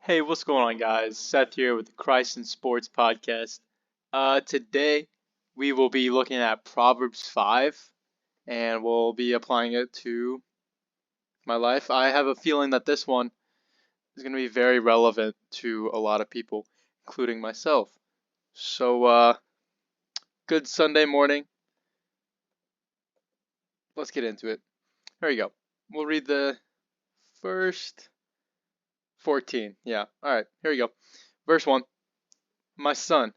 Hey, what's going on, guys? Seth here with the Christ in Sports podcast. Today we will be looking at Proverbs 5 and we'll be applying it to my life. I have a feeling that this one is going to be very relevant to a lot of people, including myself. So, good Sunday morning. Let's get into it. Here we go. We'll read the first 14. Yeah, alright, here we go. Verse 1. My son,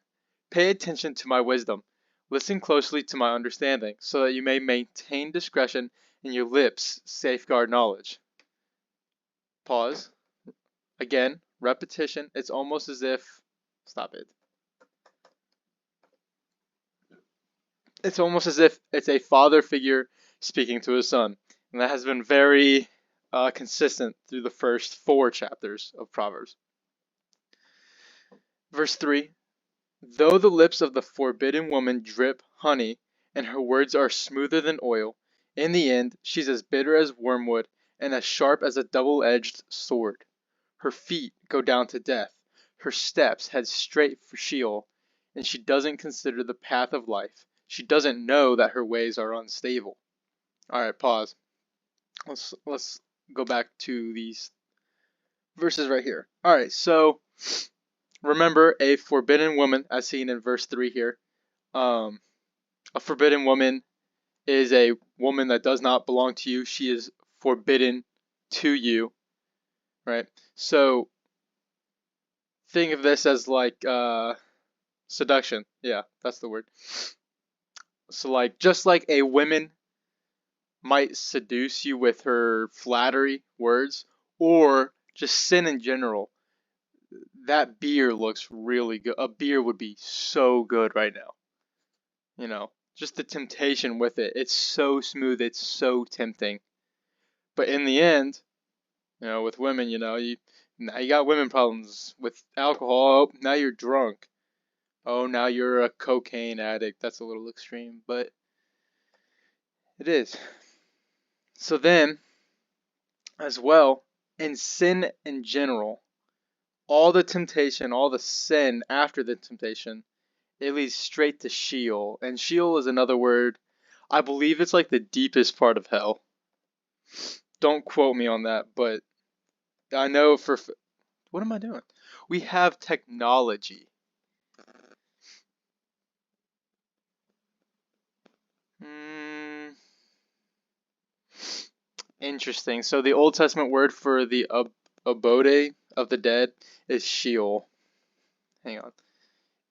pay attention to my wisdom. Listen closely to my understanding, so that you may maintain discretion and your lips safeguard knowledge. Pause. Again, repetition. It's almost as if. Stop it. It's almost as if it's a father figure speaking to his son. And that has been very consistent through the first 4 chapters of Proverbs. Verse 3. Though the lips of the forbidden woman drip honey, and her words are smoother than oil, in the end she's as bitter as wormwood and as sharp as a double-edged sword. Her feet go down to death, her steps head straight for Sheol, and she doesn't consider the path of life. She doesn't know that her ways are unstable. Alright, pause. Let's go back to these verses right here. Alright, so remember a forbidden woman, as seen in verse 3 here. A forbidden woman is a woman that does not belong to you. She is forbidden to you, right? So think of this as like seduction. Yeah, that's the word. So like just like a woman might seduce you with her flattery words or just sin in general. That beer looks really good. A beer would be so good right now. Just the temptation with it. It's so smooth, it's so tempting. But in the end, with women, now you got women problems with alcohol. Oh, now you're drunk. Oh, now you're a cocaine addict. That's a little extreme, but it is. So then, as well, in sin in general, all the temptation, all the sin after the temptation, it leads straight to Sheol. And Sheol is another word. I believe it's like the deepest part of hell. Don't quote me on that, but I know for. What am I doing? We have technology. Hmm. Interesting. So the Old Testament word for the abode of the dead is Sheol. Hang on.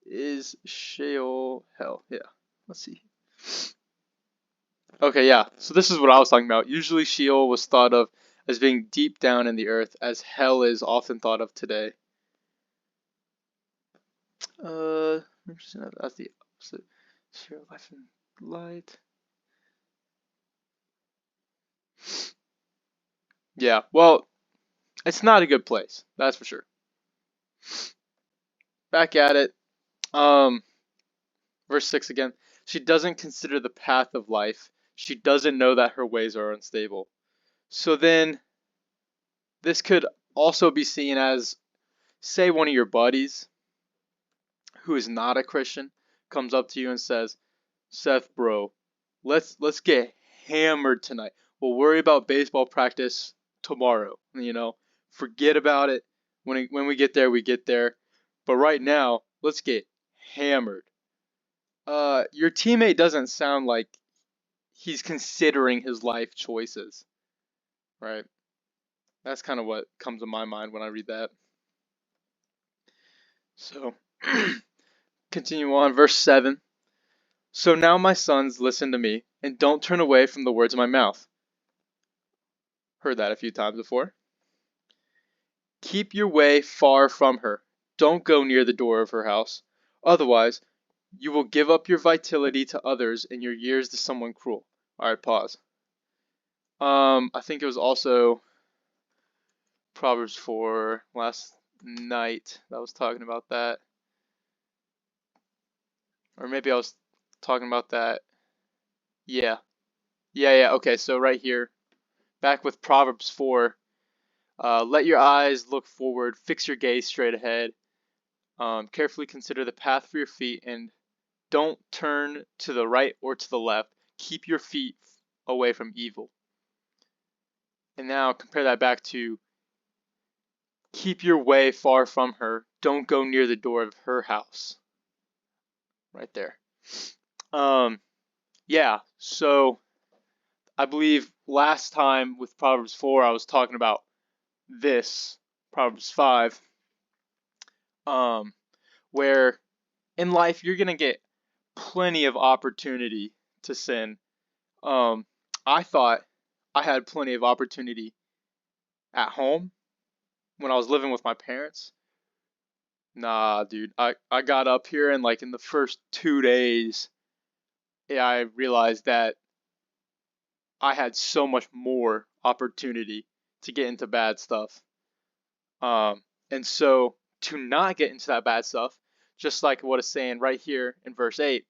Is Sheol hell? Yeah. Let's see. Okay, yeah. So this is what I was talking about. Usually Sheol was thought of as being deep down in the earth, as hell is often thought of today. Interesting. That's the opposite. Sheol, life and light. Yeah. Well, it's not a good place. That's for sure. Back at it. Um, Verse 6 again. She doesn't consider the path of life. She doesn't know that her ways are unstable. So then, this could also be seen as, say, one of your buddies who is not a Christian comes up to you and says, Seth, bro, let's get hammered tonight. We'll worry about baseball practice tomorrow. Forget about it. When we get there, we get there. But right now, let's get hammered. Your teammate doesn't sound like he's considering his life choices, right? That's kind of what comes to my mind when I read that. So, continue on, verse 7. So now, my sons, listen to me, and don't turn away from the words of my mouth. Heard that a few times before. Keep your way far from her. Don't go near the door of her house. Otherwise, you will give up your vitality to others and your years to someone cruel. Alright, pause. I think it was also Proverbs 4 last night that was talking about that. Or maybe I was talking about that. Yeah. Okay, so right here, back with Proverbs 4, Let your eyes look forward, fix your gaze straight ahead. Carefully consider the path for your feet, and don't turn to the right or to the left. Keep your feet away from evil. And now compare that back to keep your way far from her. Don't go near the door of her house. Right there. Um, yeah, so I believe last time with Proverbs 4, I was talking about this, Proverbs 5, um, where in life you're going to get plenty of opportunity to sin. Um, I thought I had plenty of opportunity at home when I was living with my parents. Nah, dude, I got up here and like in the first 2 days, yeah, I realized that I had so much more opportunity to get into bad stuff. And so to not get into that bad stuff, just like what it's saying right here in verse 8,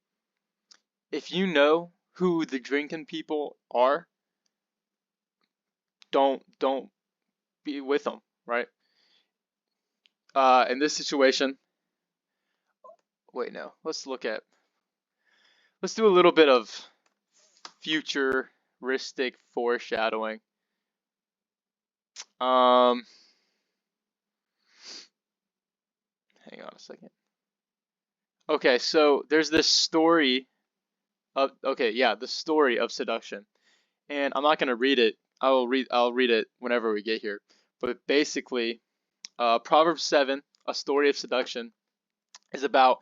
if you know who the drinking people are, don't be with them, right? In this situation, wait, no, let's do a little bit of futuristic foreshadowing. Um, hang on a second. Okay, so there's this story of the story of seduction. And I'm not going to read it. I'll read it whenever we get here. But basically, Proverbs 7, a story of seduction, is about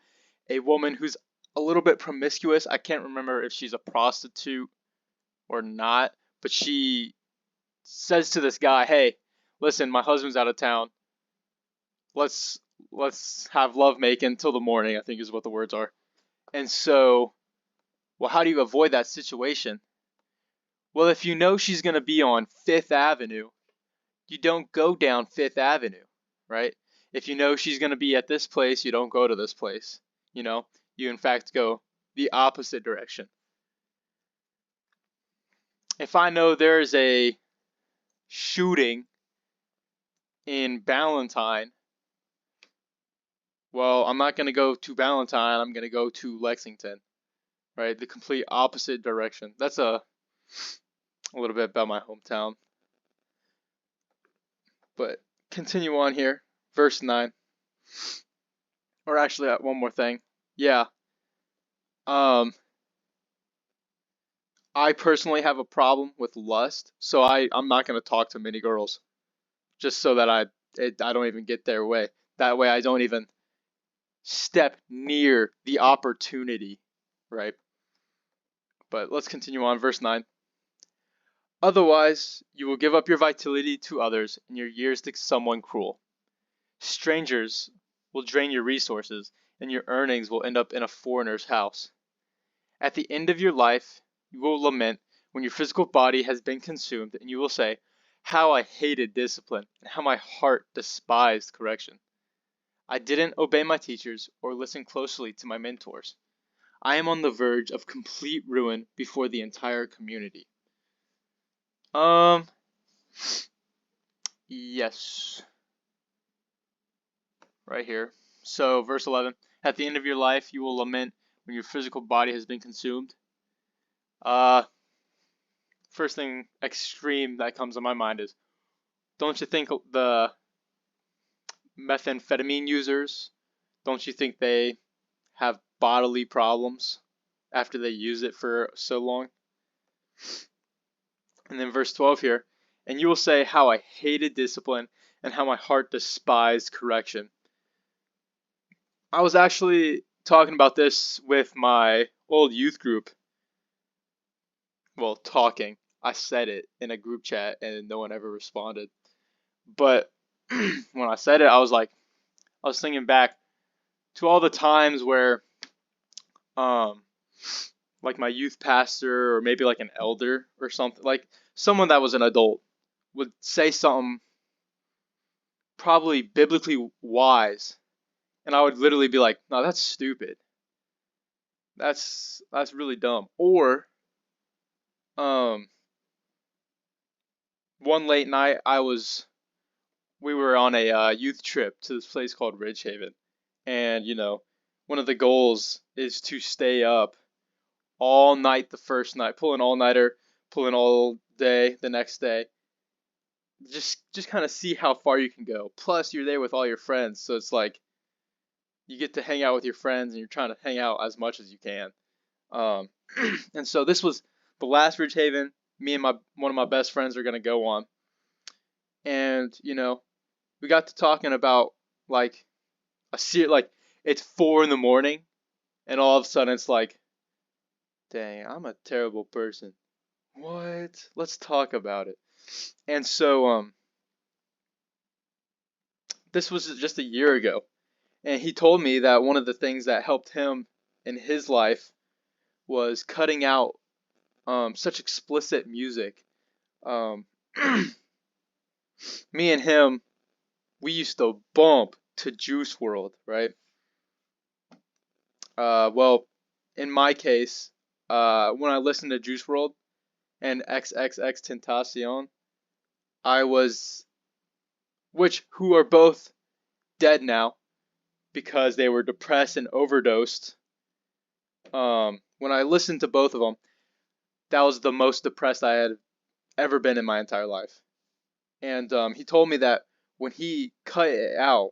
a woman who's a little bit promiscuous. I can't remember if she's a prostitute or not, but she says to this guy, "Hey, listen, my husband's out of town. Let's let's have love making till the morning," I think is what the words are. And so, well, how do you avoid that situation? Well, if you know she's going to be on Fifth Avenue, you don't go down Fifth Avenue, right? If you know she's going to be at this place, you don't go to this place. You know, you in fact go the opposite direction. If I know there's a shooting in Ballantyne, well, I'm not going to go to Ballantyne, I'm going to go to Lexington, right? The complete opposite direction. That's a little bit about my hometown. But continue on here, verse 9. Or actually, one more thing. Yeah. Um, I personally have a problem with lust, so I'm not gonna talk to many girls just so that I don't even get their way. That way I don't even step near the opportunity, right? But let's continue on, verse 9. Otherwise, you will give up your vitality to others and your years to someone cruel. Strangers will drain your resources, and your earnings will end up in a foreigner's house. At the end of your life, you will lament when your physical body has been consumed, and you will say, "How I hated discipline, and how my heart despised correction. I didn't obey my teachers or listen closely to my mentors. I am on the verge of complete ruin before the entire community." Um, yes, right here. So, verse 11, at the end of your life, you will lament when your physical body has been consumed. Uh, First thing extreme that comes to my mind is, don't you think the methamphetamine users, don't you think they have bodily problems after they use it for so long? And then verse 12 here, and you will say, "How I hated discipline and how my heart despised correction." I was actually talking about this with my old youth group. Well, talking. I said it in a group chat and no one ever responded. But when I said it, I was thinking back to all the times where um like my youth pastor or maybe like an elder or something, like someone that was an adult would say something probably biblically wise, and I would literally be like, "No, that's stupid. That's really dumb." Or um one late night I was we were on a youth trip to this place called Ridgehaven, and one of the goals is to stay up all night the first night, pull an all-nighter, pull an all day the next day. Just kind of see how far you can go. Plus, you're there with all your friends, so it's like you get to hang out with your friends, and you're trying to hang out as much as you can. Um, and so this was the last Ridgehaven me and my one of my best friends are gonna go on, and we got to talking about like like it's 4 in the morning, and all of a sudden it's like, dang, I'm a terrible person. What? Let's talk about it. And so this was just a year ago, and he told me that one of the things that helped him in his life was cutting out such explicit music. Um, Me and him, we used to bump to Juice World, right? Well, in my case, when I listened to Juice World and XXX Tentacion, I was, who are both dead now because they were depressed and overdosed. When I listened to both of them, that was the most depressed I had ever been in my entire life. And he told me that when he cut it out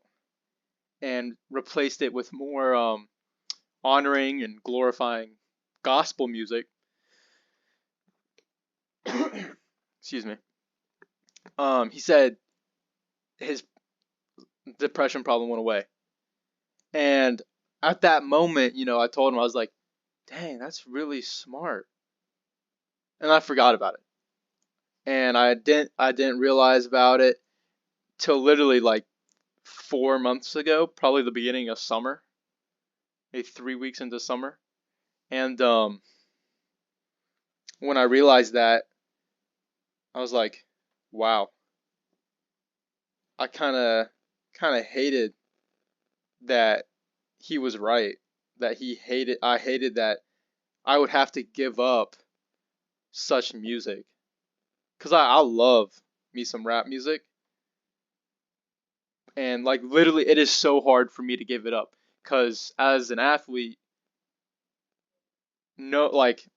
and replaced it with more honoring and glorifying gospel music, excuse me, he said his depression problem went away. And at that moment, I told him, I was like, dang, that's really smart. And I forgot about it. And I didn't realize about it till literally like 4 months ago, probably the beginning of summer, maybe 3 weeks into summer. And when I realized that, I was like, wow, I kind of hated that he was right. That I hated that I would have to give up such music. Cause I love me some rap music, and like literally, it is so hard for me to give it up. Cause as an athlete, no, like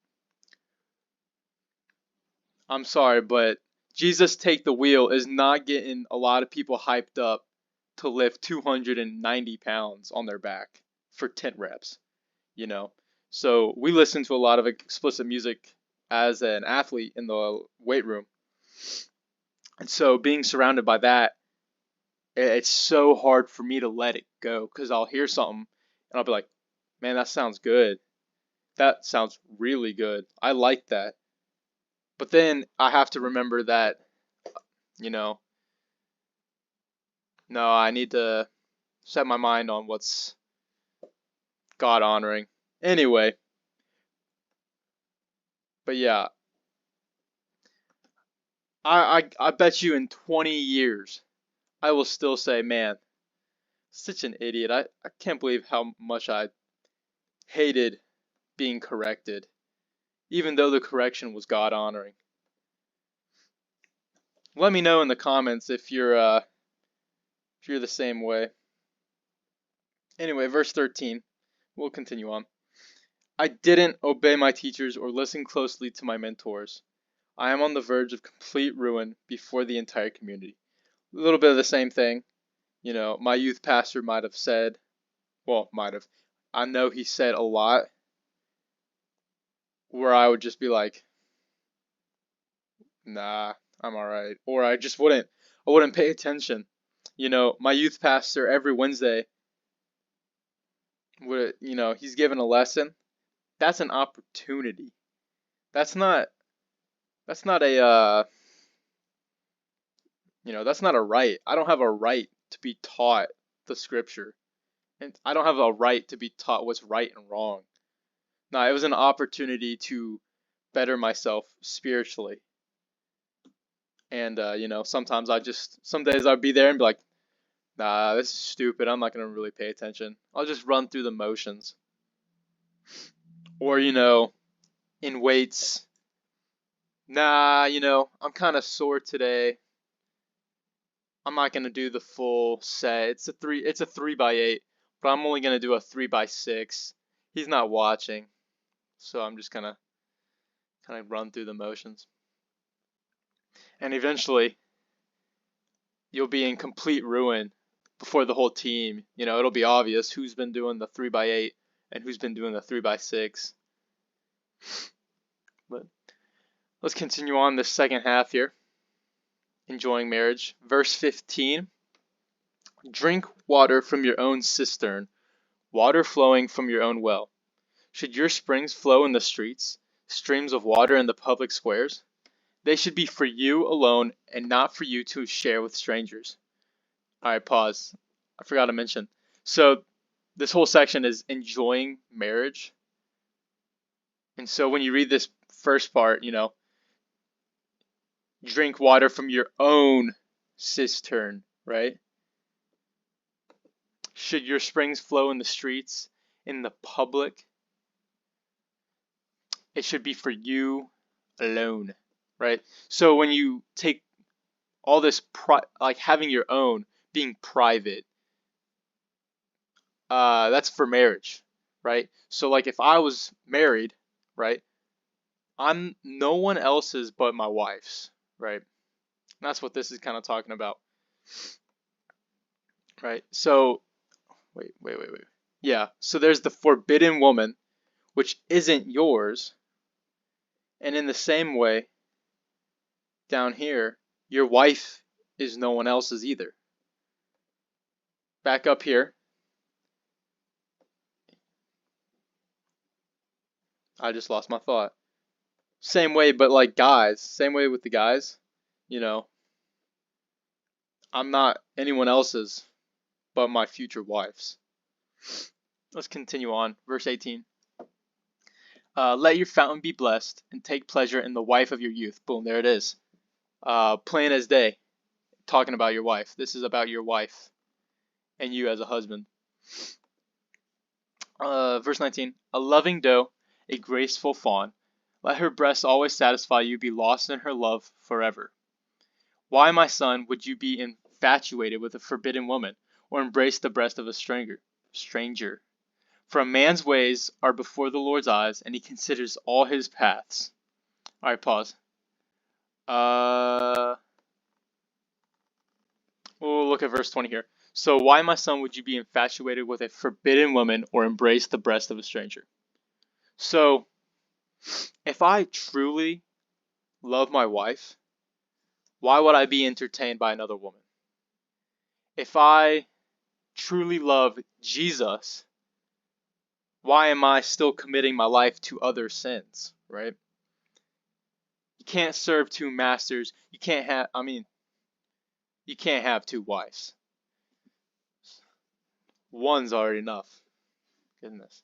I'm sorry, but Jesus Take the Wheel is not getting a lot of people hyped up to lift 290 pounds on their back for 10 reps, you know? So we listen to a lot of explicit music as an athlete in the weight room. And so being surrounded by that, it's so hard for me to let it go because I'll hear something and I'll be like, man, that sounds good. That sounds really good. I like that. But then I have to remember that, you know, no, I need to set my mind on what's God honoring. Anyway, but yeah, I bet you in 20 years I will still say, man, such an idiot. I can't believe how much I hated being corrected, even though the correction was God honoring. Let me know in the comments if you're the same way. Anyway, verse 13. We'll continue on. I didn't obey my teachers or listen closely to my mentors. I am on the verge of complete ruin before the entire community. A little bit of the same thing. My youth pastor might have said, well, might have. I know he said a lot where I would just be like, nah, I'm all right. Or I wouldn't pay attention. My youth pastor every Wednesday he's given a lesson. That's an opportunity. That's not, that's not a, that's not a right. I don't have a right to be taught the scripture. And I don't have a right to be taught what's right and wrong. No, it was an opportunity to better myself spiritually. And sometimes some days I'd be there and be like, nah, this is stupid. I'm not gonna really pay attention. I'll just run through the motions. Or in weights, nah, I'm kind of sore today. I'm not gonna do the full set. It's a 3x8, but I'm only gonna do a 3x6. He's not watching, so I'm just gonna kind of run through the motions. And eventually, you'll be in complete ruin before the whole team. It'll be obvious who's been doing the 3x8 and who's been doing the 3x6. But let's continue on this second half here. Enjoying marriage. Verse 15. Drink water from your own cistern, water flowing from your own well. Should your springs flow in the streets, streams of water in the public squares? They should be for you alone and not for you to share with strangers. Alright, pause. I forgot to mention. So, this whole section is enjoying marriage. And so when you read this first part, drink water from your own cistern, right? Should your springs flow in the streets, in the public? It should be for you alone, right? So when you take all this, like having your own, being private, that's for marriage, right? So like if I was married, right, I'm no one else's but my wife's, right? And that's what this is kind of talking about, right? So wait. Yeah, so there's the forbidden woman, which isn't yours. And in the same way, down here, your wife is no one else's either. Back up here. I just lost my thought. Same way, but like guys, same way with the guys, I'm not anyone else's but my future wife's. Let's continue on. Verse 18. Let your fountain be blessed and take pleasure in the wife of your youth. Boom, there it is. Plain as day. Talking about your wife. This is about your wife and you as a husband. Verse 19. A loving doe, a graceful fawn. Let her breast always satisfy you, be lost in her love forever. Why, my son, would you be infatuated with a forbidden woman, or embrace the breast of a stranger? For a man's ways are before the Lord's eyes, and he considers all his paths. Alright, pause. We'll look at verse 20 here. So why, my son, would you be infatuated with a forbidden woman, or embrace the breast of a stranger? So, if I truly love my wife, why would I be entertained by another woman? If I truly love Jesus, why am I still committing my life to other sins, right? You can't serve two masters. You can't have two wives. One's already enough. Goodness.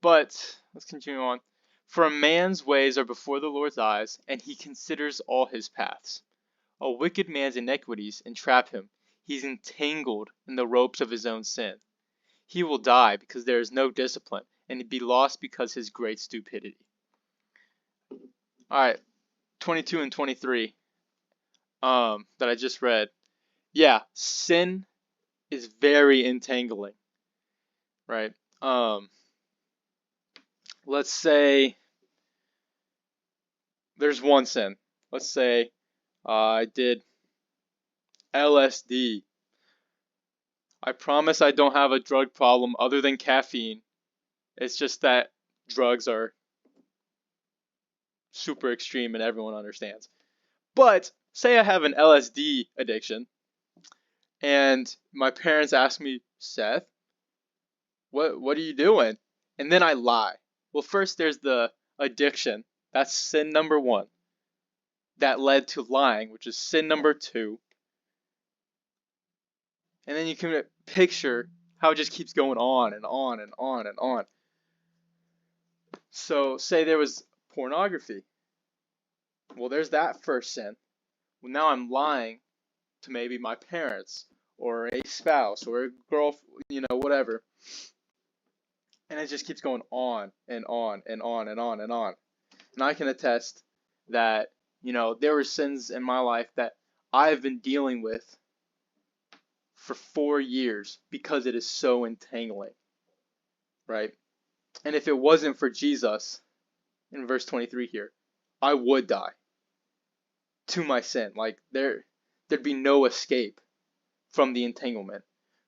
But let's continue on. For a man's ways are before the Lord's eyes, and he considers all his paths. A wicked man's iniquities entrap him. He's entangled in the ropes of his own sin. He will die because there is no discipline, and be lost because his great stupidity. Alright, 22 and 23 that I just read. Yeah, sin is very entangling, right? Let's say there's one sin. Let's say I did LSD. I promise I don't have a drug problem other than caffeine. It's just that drugs are super extreme and everyone understands. But say I have an LSD addiction and my parents ask me, Seth, what are you doing? And then I lie. Well, first there's the addiction. That's sin number 1. That led to lying, which is sin number 2. And then you can picture how it just keeps going on and on and on and on. So say there was pornography. Well, there's that first sin. Well, now I'm lying to maybe my parents or a spouse or a girl, whatever. And it just keeps going on and on and on and on and on. And I can attest that, there were sins in my life that I've been dealing with for 4 years because it is so entangling, right? And if it wasn't for Jesus, in verse 23 here, I would die to my sin. Like there'd be no escape from the entanglement.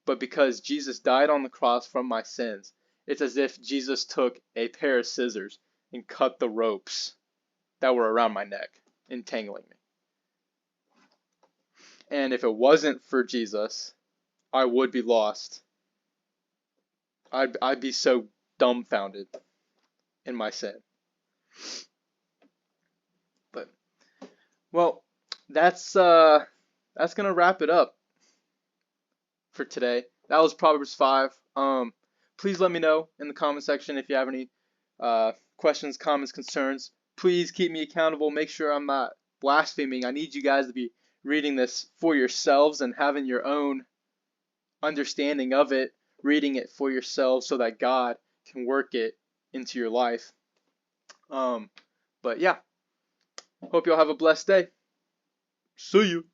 But because Jesus died on the cross from my sins, it's as if Jesus took a pair of scissors and cut the ropes that were around my neck, entangling me. And if it wasn't for Jesus, I would be lost. I'd be so dumbfounded in my sin. But well, that's gonna wrap it up for today. That was Proverbs 5. Please let me know in the comment section if you have any questions, comments, concerns. Please keep me accountable. Make sure I'm not blaspheming. I need you guys to be reading this for yourselves and having your own understanding of it, reading it for yourselves so that God can work it into your life. But yeah, hope you all have a blessed day. See you.